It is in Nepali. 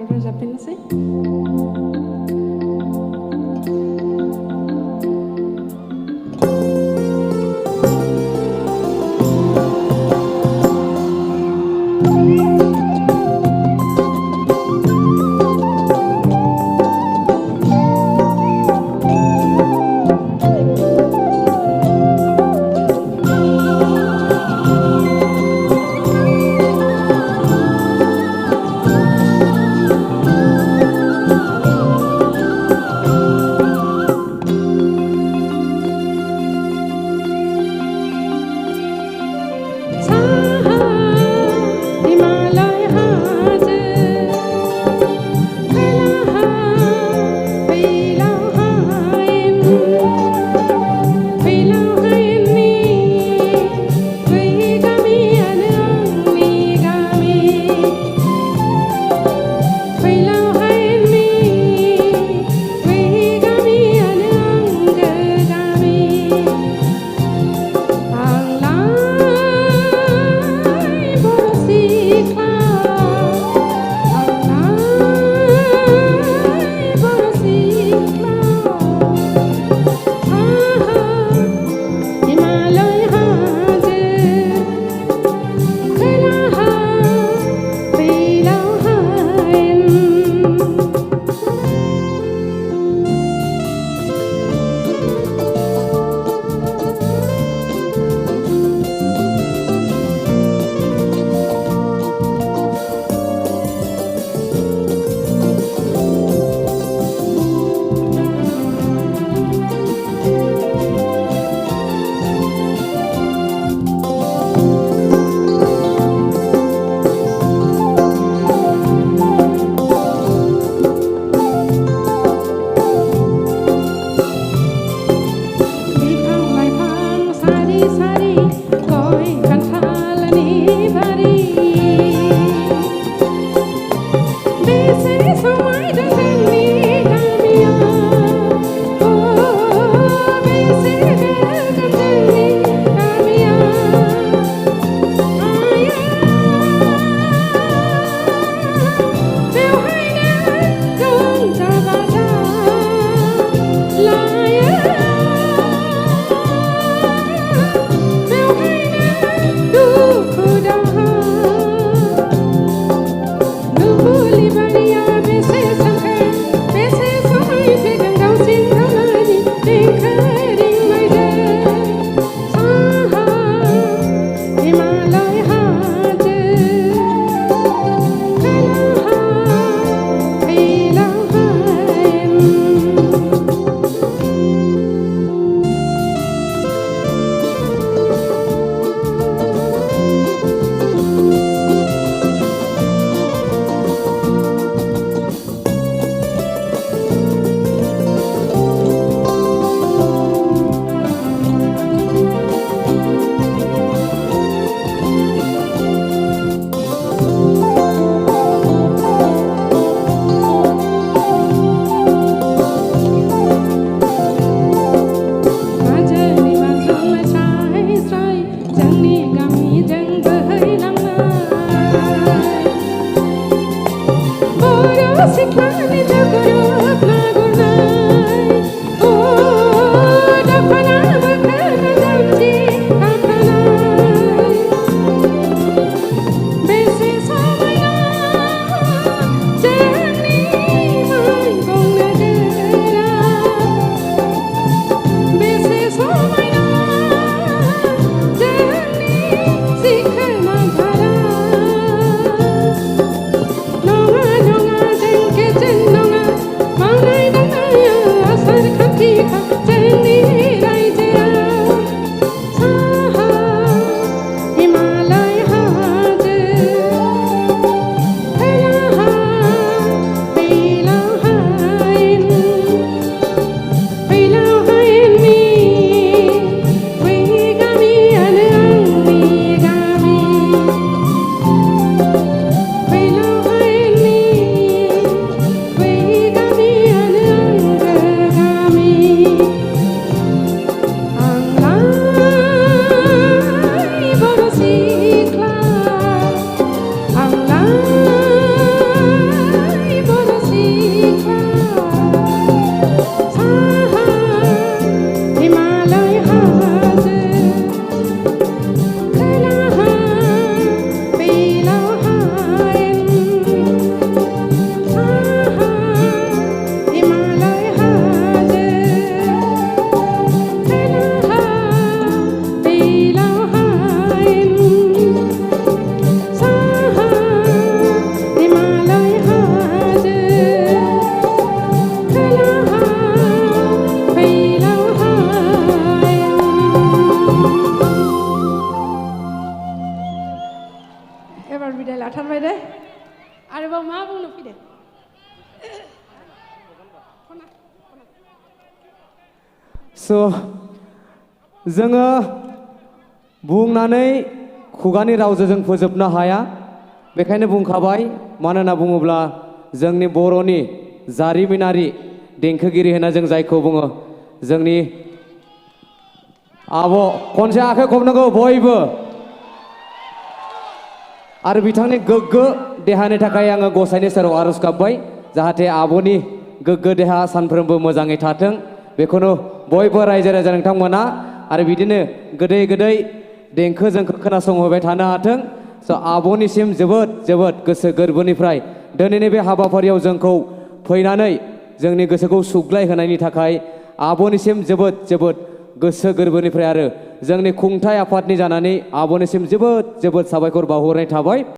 रोजाबफिननोसै आरोबाव मा बुंनो फैदो जोङो बुंनानै खुगानि रावजों जों फोजोबनो हाया बेखायनो बुंखाबाय मानो होनना बुङोब्ला जोंनि बर'नि जारिमिनारि देंखोगिरि होनना जों जायखौ बुङो जोंनि आब' खनसे आखाइ खबनांगौ बयबो आरो बिथांनि गोग्गो देहानि थाखाय आङो गसाइनि सेराव आरज गाबबाय जाहाथे आब'नि गोग्गो देहा सानफ्रोमबो मोजाङै थाथों बेखौनो बयबो रायजो राजा नोंथांमोना आरो बिदिनो गोदै गोदै देंखो जोंखौ खोनासंहोबाय थानो हाथों आब'निसिम जोबोद जोबोद गोसो गोरबोनिफ्राय दिनैनि बे हाबाफारियाव जोंखौ फैनानै जोंनि गोसोखौ सुग्लाय होनायनि थाखाय आब'निसिम जोबोद जोबोद गोसो गोरबोनिफ्राय आरो जोंनि खुंथाय आफादनि जानानै आब'निसिम जोबोद जोबोद साबायखर बावहरनाय थाबाय।